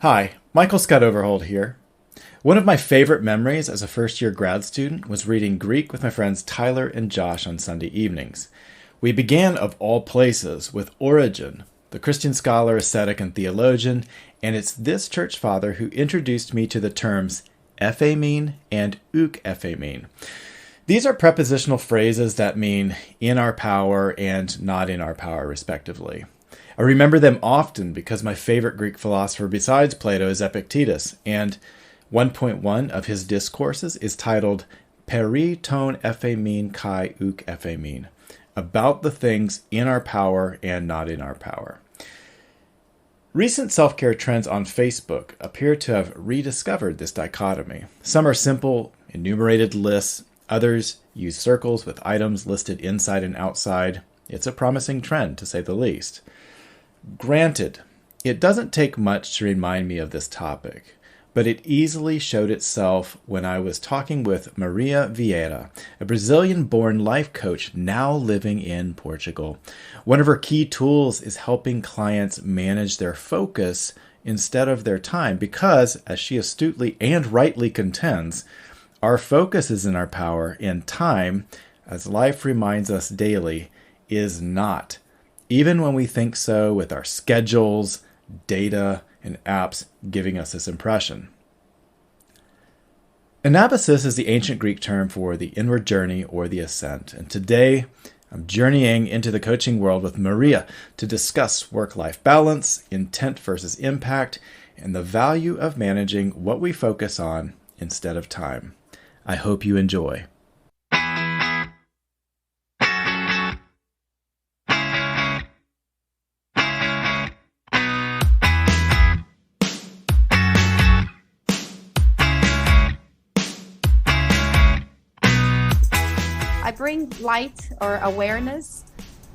Hi, Michael Scott Overhold here. One of my favorite memories as a first-year grad student was reading Greek with my friends Tyler and Josh on Sunday evenings. We began, of all places, with Origen, the Christian scholar, ascetic, and theologian, and it's this church father who introduced me to the terms ephemein and uk ephemein. These are prepositional phrases that mean in our power and not in our power, respectively. I remember them often because my favorite Greek philosopher besides Plato is Epictetus, and 1.1 of his discourses is titled Peri ton ephemein kai uk ephemein, about the things in our power and not in our power. Recent self-care trends on Facebook appear to have rediscovered this dichotomy. Some are simple, enumerated lists. Others use circles with items listed inside and outside. It's a promising trend, to say the least. Granted, it doesn't take much to remind me of this topic, but it easily showed itself when I was talking with Maria Vieira, a Brazilian-born life coach now living in Portugal. One of her key tools is helping clients manage their focus instead of their time because, as she astutely and rightly contends, our focus is in our power and time, as life reminds us daily, is not. Even when we think so with our schedules, data, and apps giving us this impression. Anabasis is the ancient Greek term for the inward journey or the ascent, and today I'm journeying into the coaching world with Maria to discuss work-life balance, intent versus impact, and the value of managing what we focus on instead of time. I hope you enjoy. I bring light or awareness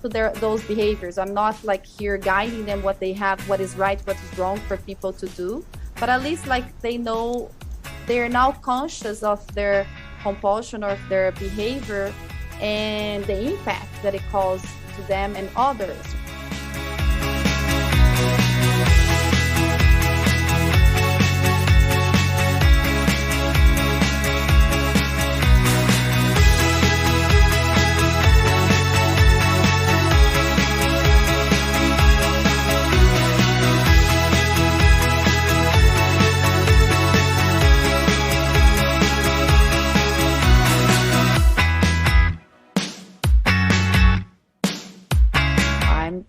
to those behaviors. I'm not like here guiding them what they have, what is right, what is wrong for people to do, but at least like they know they're now conscious of their compulsion or their behavior and the impact that it causes to them and others.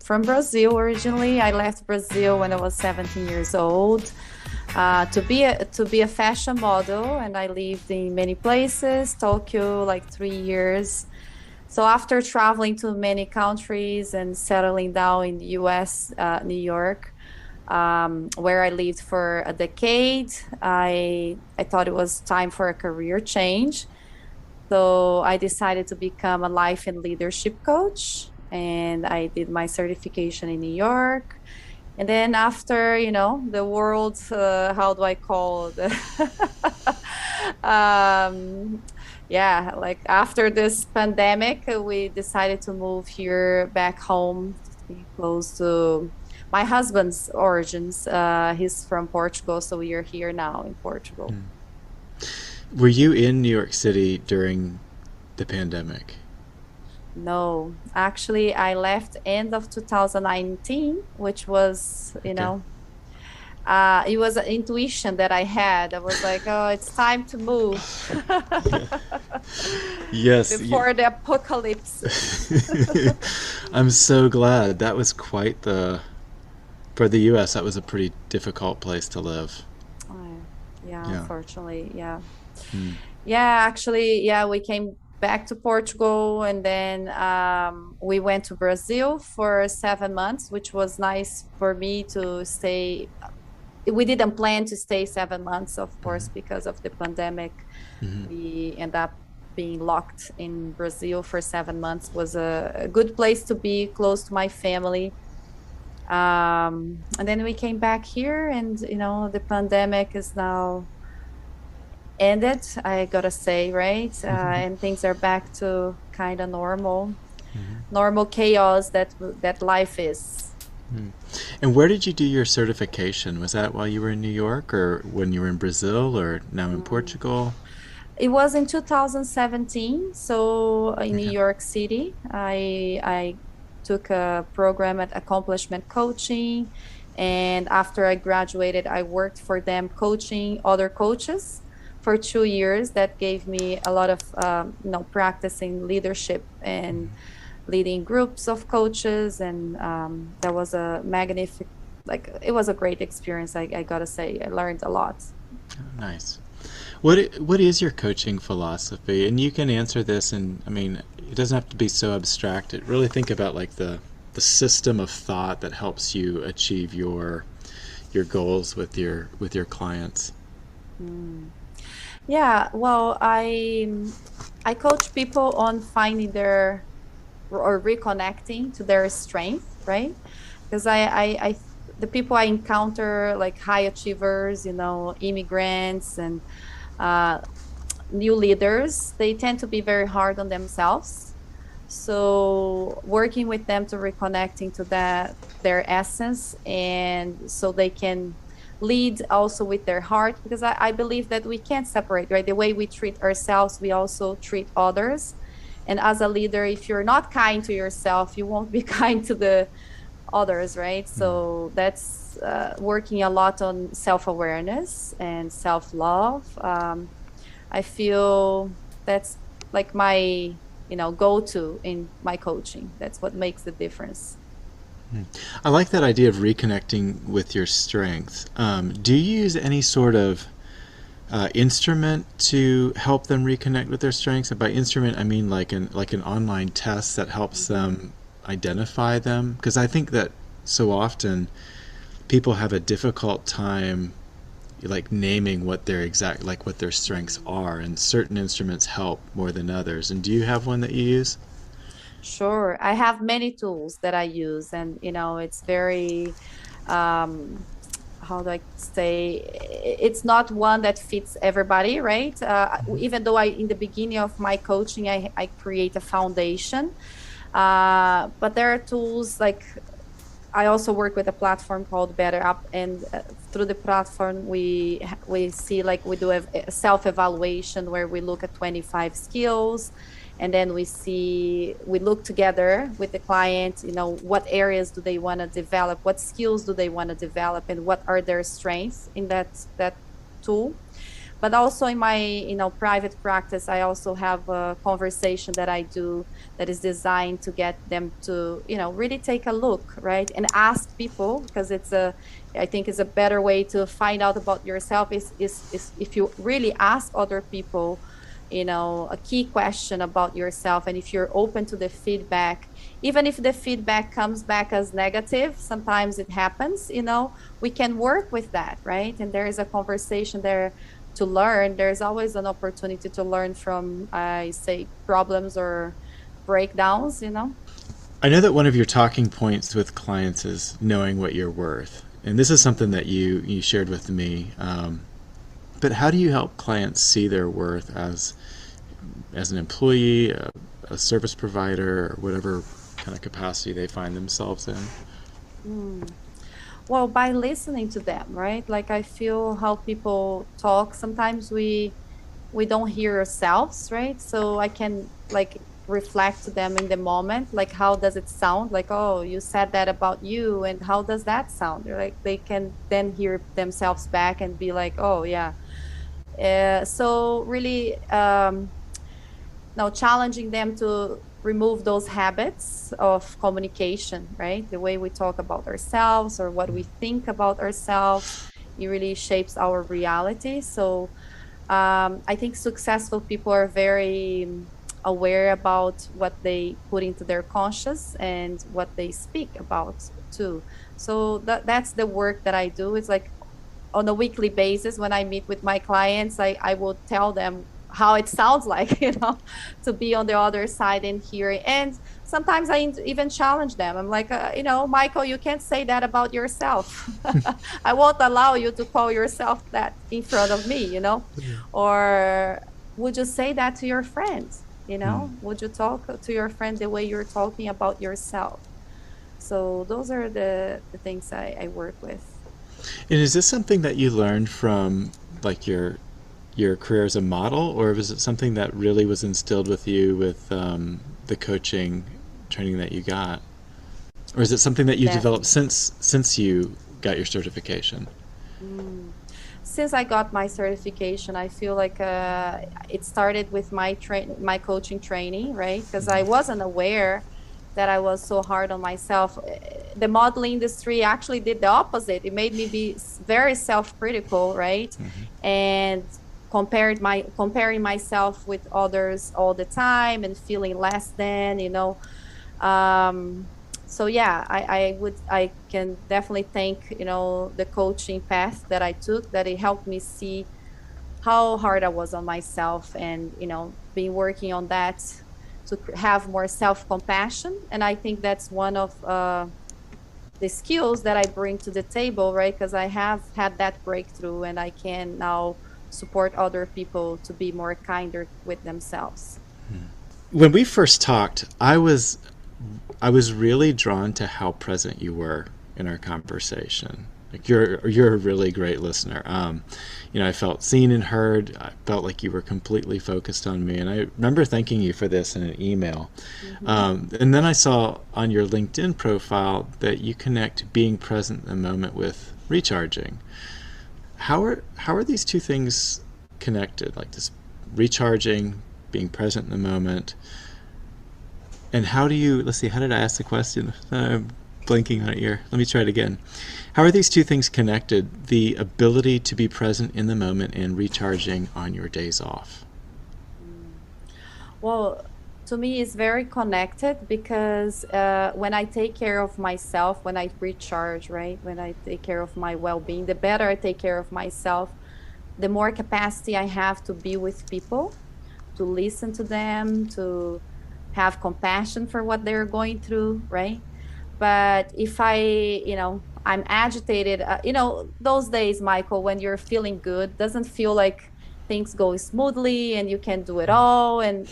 From Brazil originally. I left Brazil when I was 17 years old to be a fashion model, and I lived in many places, Tokyo like 3 years. So after traveling to many countries and settling down in the US, New York, where I lived for a decade, I thought it was time for a career change. So I decided to become a life and leadership coach. And I did my certification in New York. And then after, the world, how do I call it? Like after this pandemic, we decided to move here back home, to be close to my husband's origins. He's from Portugal, so we are here now in Portugal. Were you in New York City during the pandemic? No, actually, I left end of 2019, which was, it was an intuition that I had. I was like, oh, it's time to move. Yes. Before the apocalypse. I'm so glad. That was quite for the U.S., that was a pretty difficult place to live. Yeah, unfortunately, yeah. Yeah, actually, we came back to Portugal, and then we went to Brazil for 7 months, which was nice for me to stay. We didn't plan to stay 7 months, of course, because of the pandemic. We ended up being locked in Brazil for 7 months. It was a good place to be, close to my family. And then we came back here, and the pandemic is now ended, I gotta say, right? And things are back to kind of normal chaos that life is. And where did you do your certification? Was that while you were in New York or when you were in Brazil or now in Mm. Portugal? It was in 2017, so in New Okay. York City, I took a program at Accomplishment Coaching, and after I graduated, I worked for them coaching other coaches for 2 years. That gave me a lot of practicing leadership and leading groups of coaches, and that was a magnific like it was a great experience. I gotta say, I learned a lot. Nice. What is your coaching philosophy? And you can answer this, and I mean, it doesn't have to be so abstract. It really think about like the system of thought that helps you achieve your goals with your clients. Mm. Yeah, well, I coach people on finding their or reconnecting to their strength, right? Because the people I encounter, like high achievers, immigrants and uh, new leaders, they tend to be very hard on themselves. So working with them to reconnecting to their essence, and so they can lead also with their heart, because I believe that we can't separate, right? The way we treat ourselves, we also treat others. And as a leader, if you're not kind to yourself, you won't be kind to the others, right? So that's working a lot on self-awareness and self-love. I feel that's like my, go-to in my coaching. That's what makes the difference. I like that idea of reconnecting with your strengths. Do you use any sort of instrument to help them reconnect with their strengths? And by instrument, I mean like an online test that helps Mhm. them identify them. Because I think that so often people have a difficult time like naming what their exact like what their strengths are, and certain instruments help more than others. And do you have one that you use? Sure. I have many tools that I use, and it's very, um, how do I say, it's not one that fits everybody, right? Even though in the beginning of my coaching, I create a foundation. But there are tools like I also work with a platform called Better Up, and through the platform, we see, like, we do a self evaluation where we look at 25 skills, and then we look together with the client. What areas do they want to develop? What skills do they want to develop? And what are their strengths in that tool? But also in my private practice, I also have a conversation that I do that is designed to get them to really take a look, right, and ask people, because I think it's a better way to find out about yourself is if you really ask other people a key question about yourself, and if you're open to the feedback, even if the feedback comes back as negative, sometimes it happens, we can work with that, right? And there is a conversation there to learn. There's always an opportunity to learn from, I say, problems or breakdowns. I know that one of your talking points with clients is knowing what you're worth, and this is something that you shared with me. But how do you help clients see their worth as an employee, a service provider, or whatever kind of capacity they find themselves in? Mm. Well, by listening to them, right? Like, I feel how people talk. Sometimes we don't hear ourselves, right? So I can, like, reflect to them in the moment, like, how does it sound? Like, oh, you said that about you, and how does that sound? Like, they can then hear themselves back and be like, oh yeah. So really, now challenging them to remove those habits of communication, right? The way we talk about ourselves or what we think about ourselves, it really shapes our reality. So I think successful people are very aware about what they put into their conscious and what they speak about too. So that's the work that I do. It's like on a weekly basis when I meet with my clients, I will tell them how it sounds like, to be on the other side and hear it. And sometimes I even challenge them. I'm like, Michael, you can't say that about yourself. I won't allow you to call yourself that in front of me. Or would you say that to your friends? Would you talk to your friend the way you're talking about yourself? So those are the things I work with. And is this something that you learned from like your career as a model, or was it something that really was instilled with you with the coaching training that you got, or is it something that you developed Definitely. since you got your certification? Mm. Since I got my certification, I feel like it started with my coaching training, right? Because I wasn't aware that I was so hard on myself. The modeling industry actually did the opposite. It made me be very self-critical, right? And comparing myself with others all the time and feeling less than, um so yeah, I can definitely thank, the coaching path that I took, that it helped me see how hard I was on myself, and been working on that to have more self-compassion. And I think that's one of the skills that I bring to the table, right? Because I have had that breakthrough, and I can now support other people to be more kinder with themselves. When we first talked, I was really drawn to how present you were in our conversation. Like you're a really great listener. I felt seen and heard. I felt like you were completely focused on me, and I remember thanking you for this in an email. Mm-hmm. And then I saw on your LinkedIn profile that you connect being present in the moment with recharging. How are these two things connected? Like this recharging, being present in the moment, and how do you, let's see, how did I ask the question? I'm blanking on it here. Let me try it again. How are these two things connected? The ability to be present in the moment and recharging on your days off. Mm. Well, to me, it's very connected because when I take care of myself, when I recharge, right? When I take care of my well-being, the better I take care of myself, the more capacity I have to be with people, to listen to them, to have compassion for what they're going through, right? But if I'm agitated, those days, Michael, when you're feeling good, doesn't feel like things go smoothly and you can do it all. And,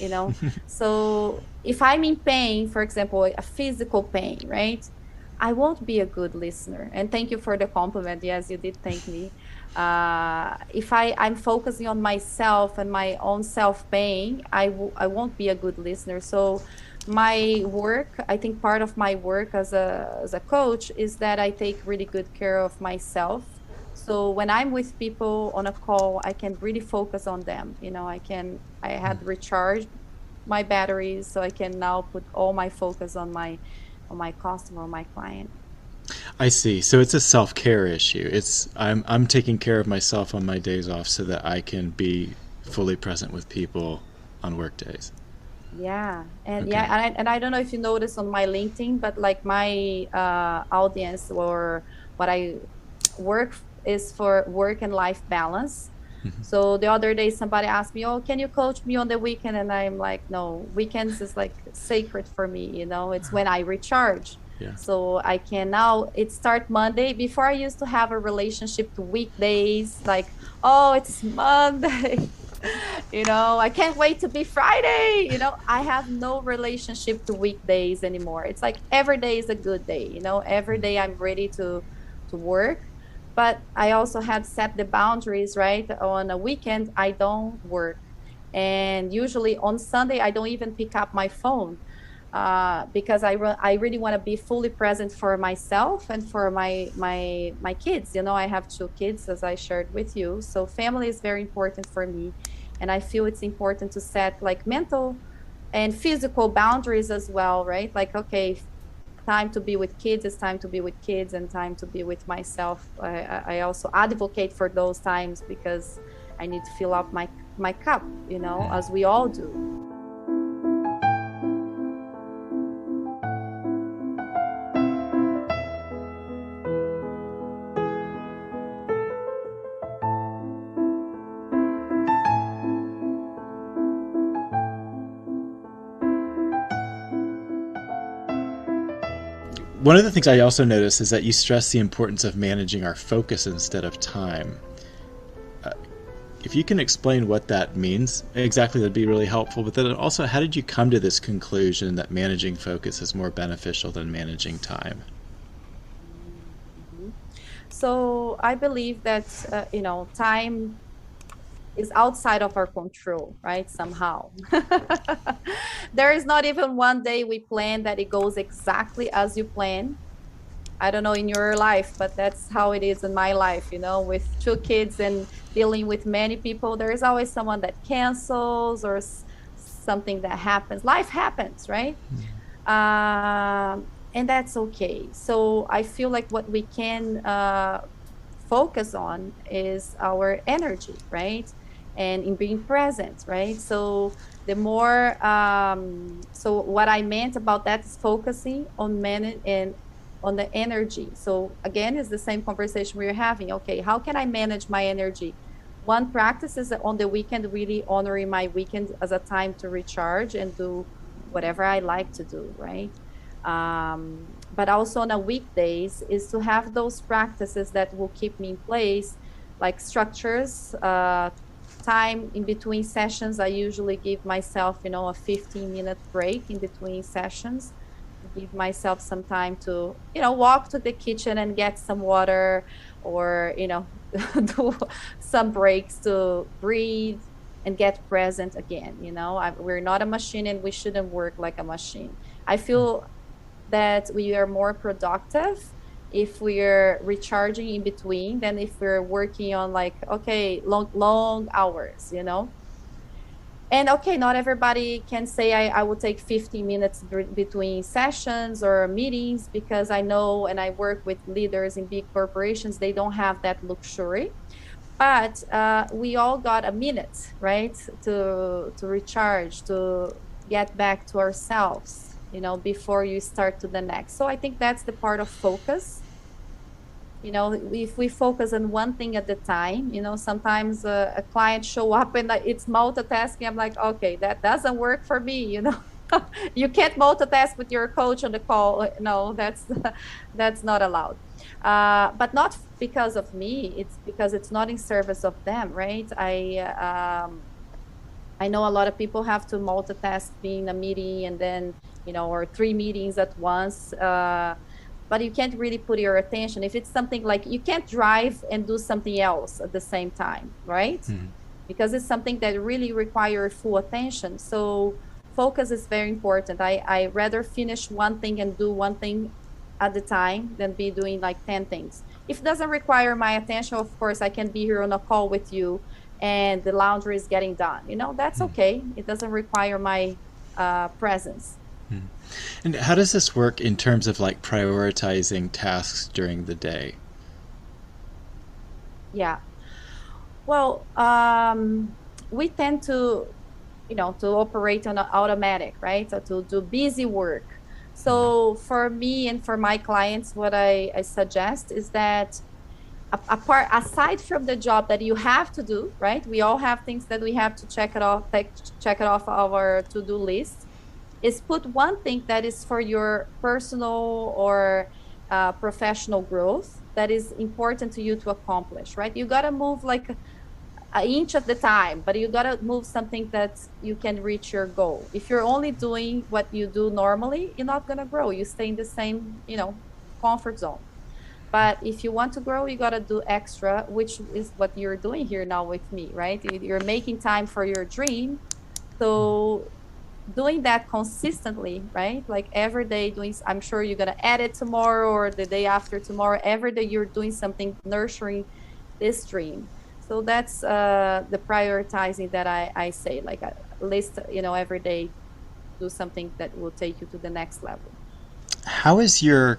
so if I'm in pain, for example, a physical pain, right? I won't be a good listener. And thank you for the compliment. Yes, you did thank me. If I'm focusing on myself and my own self pain, I won't be a good listener. So my work, I think part of my work as a coach is that I take really good care of myself. So when I'm with people on a call, I can really focus on them. I had recharged my batteries, so I can now put all my focus on my customer, on my client. I see. So it's a self-care issue. I'm taking care of myself on my days off so that I can be fully present with people on work days. Yeah. And yeah, Okay. and I don't know if you noticed on my LinkedIn, but like my audience, or what I work is for work and life balance. So the other day somebody asked me, "Oh, can you coach me on the weekend?" And I'm like, "No, weekends is like sacred for me, It's when I recharge." Yeah. So I can now it start Monday. Before, I used to have a relationship to weekdays, like, "Oh, it's Monday." I can't wait to be Friday. I have no relationship to weekdays anymore. It's like every day is a good day. Every day I'm ready to work. But I also had set the boundaries, right? On a weekend, I don't work. And usually on Sunday, I don't even pick up my phone, because I really want to be fully present for myself and for my kids. I have two kids, as I shared with you. So family is very important for me, and I feel it's important to set like mental and physical boundaries as well, right? Like, okay, time to be with kids is time to be with kids, and time to be with myself. I also advocate for those times because I need to fill up my cup, as we all do. One of the things I also notice is that you stress the importance of managing our focus instead of time. if you can explain what that means exactly, that'd be really helpful. But then also, how did you come to this conclusion that managing focus is more beneficial than managing time? Mhm. So I believe that, time is outside of our control, right? Somehow. There is not even one day we plan that it goes exactly as you plan. I don't know in your life, but that's how it is in my life, with two kids and dealing with many people. There is always someone that cancels or something that happens. Life happens, right? And that's okay. So I feel like what we can focus on is our energy, right? And in being present, right? So the more, so what I meant about that is focusing on man and on the energy. So again, it's the same conversation we are having. Okay, how can I manage my energy? One practice is on the weekend, really honoring my weekend as a time to recharge and do whatever I like to do, right? But also on a weekdays is to have those practices that will keep me in place, like structures, time in between sessions. I usually give myself, a 15-minute break in between sessions, give myself some time to, walk to the kitchen and get some water, or, do some breaks to breathe and get present again. We're not a machine and we shouldn't work like a machine. I feel that we are more productive if we're recharging in between than if we're working on, like, okay, long hours. And okay, not everybody can say I will take 15 minutes between sessions or meetings, because I know, and I work with leaders in big corporations, they don't have that luxury. But we all got a minute, right, to recharge, to get back to ourselves, before you start to the next. So I think that's the part of focus. If we focus on one thing at the time, sometimes a client show up and it's multitasking. I'm like, okay, that doesn't work for me. You can't multitask with your coach on the call. No, that's not allowed. But not because of me. It's because it's not in service of them, right? I know a lot of people have to multitask being a meeting and then, or three meetings at once. But you can't really put your attention. If it's something like, you can't drive and do something else at the same time, right? Because it's something that really requires full attention. So focus is very important. I rather finish one thing and do one thing at the time than be doing like 10 things. If it doesn't require my attention, of course, I can be here on a call with you and the laundry is getting done. That's okay. It doesn't require my presence. And how does this work in terms of like prioritizing tasks during the day? Yeah. Well, we tend to operate on automatic, right? So to do busy work. So for me and for my clients, what I suggest is that apart, aside from the job that you have to do, right? We all have things that we have to check it off our to-do list. Is put one thing that is for your personal or professional growth that is important to you to accomplish, right? You got to move like an inch at the time, but you got to move something that you can reach your goal. If you're only doing what you do normally, you're not going to grow. You stay in the same, comfort zone. But if you want to grow, you got to do extra, which is what you're doing here now with me, right? You're making time for your dream. So doing that consistently, right? Like every day doing, I'm sure you're going to edit tomorrow or the day after tomorrow. Every day you're doing something nurturing this dream. So that's the prioritizing that I say, like at least, every day do something that will take you to the next level. How is your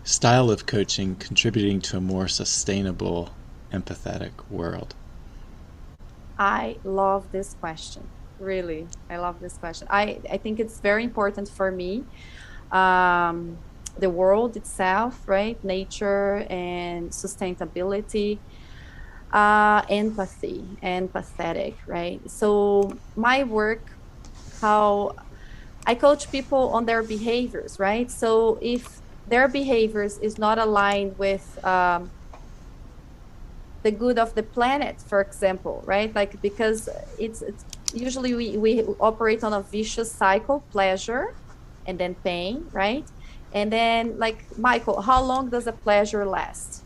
style of coaching contributing to a more sustainable, empathetic world? I love this question. Really, I love this question. I think it's very important for me. The world itself, right? Nature and sustainability, empathy, empathetic, right? So my work, how I coach people on their behaviors, right? So if their behaviors is not aligned with the good of the planet, for example, right? Like, because it's usually we operate on a vicious cycle, pleasure and then pain, right? And then, like, Michael, how long does a pleasure last?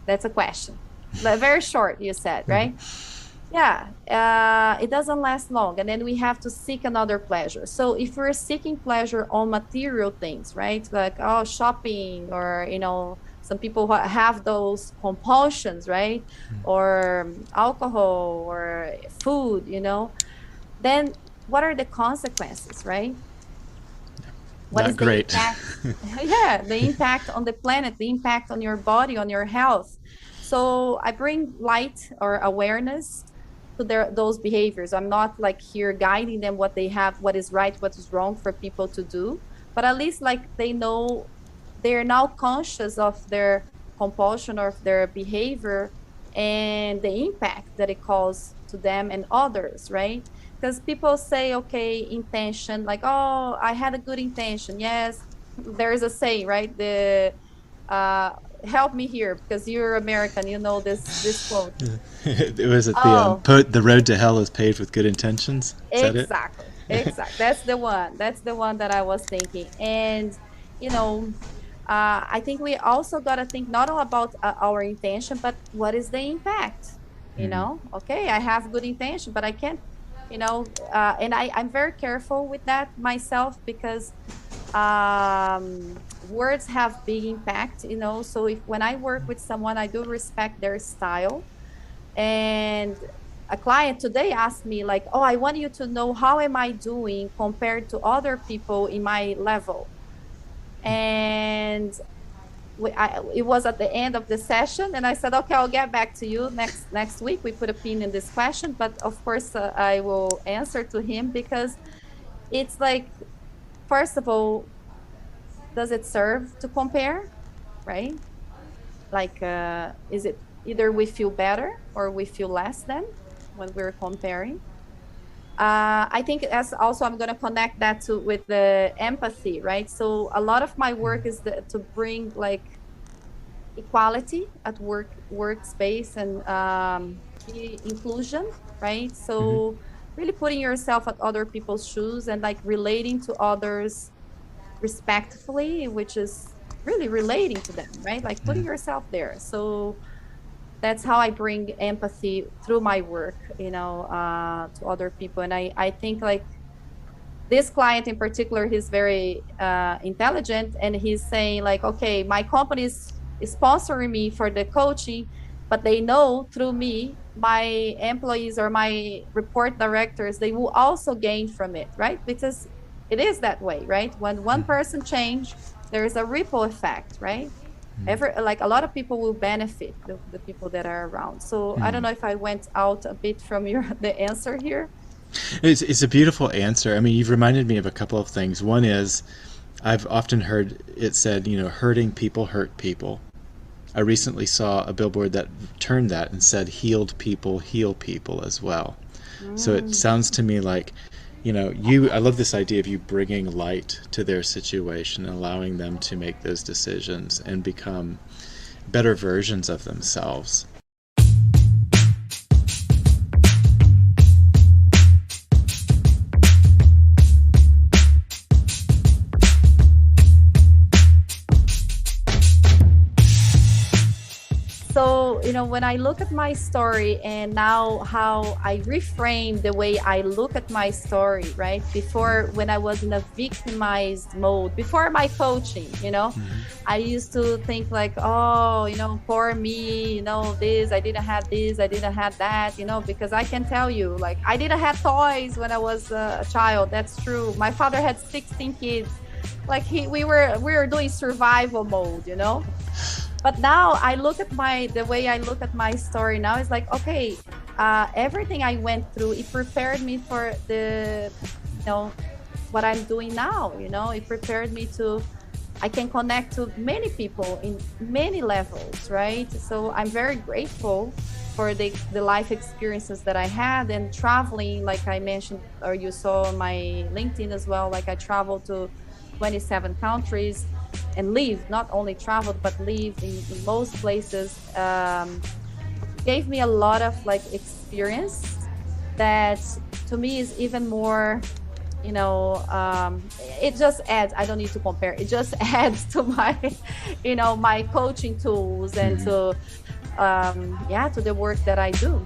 That's a question. Very short, you said, right? Yeah, it doesn't last long. And then we have to seek another pleasure. So if we're seeking pleasure on material things, right? Like, oh, shopping, or, some people have those compulsions, right? Or alcohol or food, then what are the consequences, right? What Not is the great. impact? Yeah, the impact on the planet, the impact on your body, on your health. So I bring light or awareness to those behaviors. I'm not like here guiding them what they have, what is right, what is wrong for people to do, but at least like they know, they're now conscious of their compulsion or of their behavior and the impact that it causes to them and others, right? Because people say, okay, intention, like, oh, I had a good intention. Yes, there is a saying, right? The uh, help me here because you're American, you know this quote. It was at Oh, the road to hell is paved with good intentions. Is that it? exactly, exactly. That's the one. That's the one that I was thinking. And you know, I think we also got to think not all about our intention, but what is the impact? Okay, I have good intention, but I can't, and I'm very careful with that myself because words have big impact, So if when I work with someone, I do respect their style. And a client today asked me like, oh, I want you to know how am I doing compared to other people in my level. And it was at the end of the session, and I said, okay, I'll get back to you next week. We put a pin in this question, but of course I will answer to him because it's like, first of all, does it serve to compare, right? Like, is it either we feel better or we feel less than when we're comparing? I think as also I'm going to connect that to with the empathy, right? So a lot of my work is to bring like equality at workspace and inclusion, right? So really putting yourself at other people's shoes and like relating to others respectfully, which is really relating to them, right? Like putting yourself there. So that's how I bring empathy through my work, to other people. And I think like this client in particular, he's very intelligent, and he's saying like, okay, my company is sponsoring me for the coaching, but they know through me, my employees or my report directors, they will also gain from it, right? Because it is that way, right? When one person change, there is a ripple effect, right? Like a lot of people will benefit, the people that are around. So I don't know if I went out a bit from the answer here. It's a beautiful answer. I mean, you've reminded me of a couple of things. One is I've often heard it said, hurting people hurt people. I recently saw a billboard that turned that and said healed people heal people as well. So it sounds to me like, I love this idea of you bringing light to their situation and allowing them to make those decisions and become better versions of themselves. So, when I look at my story and now how I reframe the way I look at my story, right? Before, when I was in a victimized mode, before my coaching, I used to think like, oh, poor me, this, I didn't have this, I didn't have that, because I can tell you, like, I didn't have toys when I was a child. That's true. My father had 16 kids. Like we were doing survival mode, But now I look at the way I look at my story now is like, okay, everything I went through, it prepared me for what I'm doing now, it prepared me I can connect to many people in many levels, right? So I'm very grateful for the life experiences that I had and traveling, like I mentioned, or you saw on my LinkedIn as well, like I traveled to 27 countries. and lived, not only traveled, but lived in most places, gave me a lot of like experience that to me is even more, it just adds, I don't need to compare, it just adds to my, my coaching tools and to the work that I do.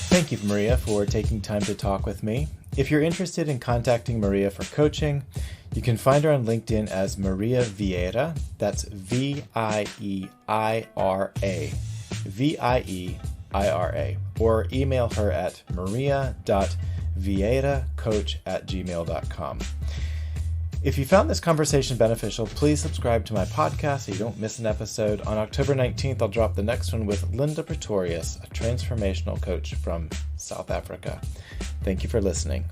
Thank you, Maria, for taking time to talk with me. If you're interested in contacting Maria for coaching, you can find her on LinkedIn as Maria Vieira. That's Vieira, Vieira, or email her at maria.vieiracoach@gmail.com. If you found this conversation beneficial, please subscribe to my podcast so you don't miss an episode. On October 19th, I'll drop the next one with Linda Pretorius, a transformational coach from South Africa. Thank you for listening.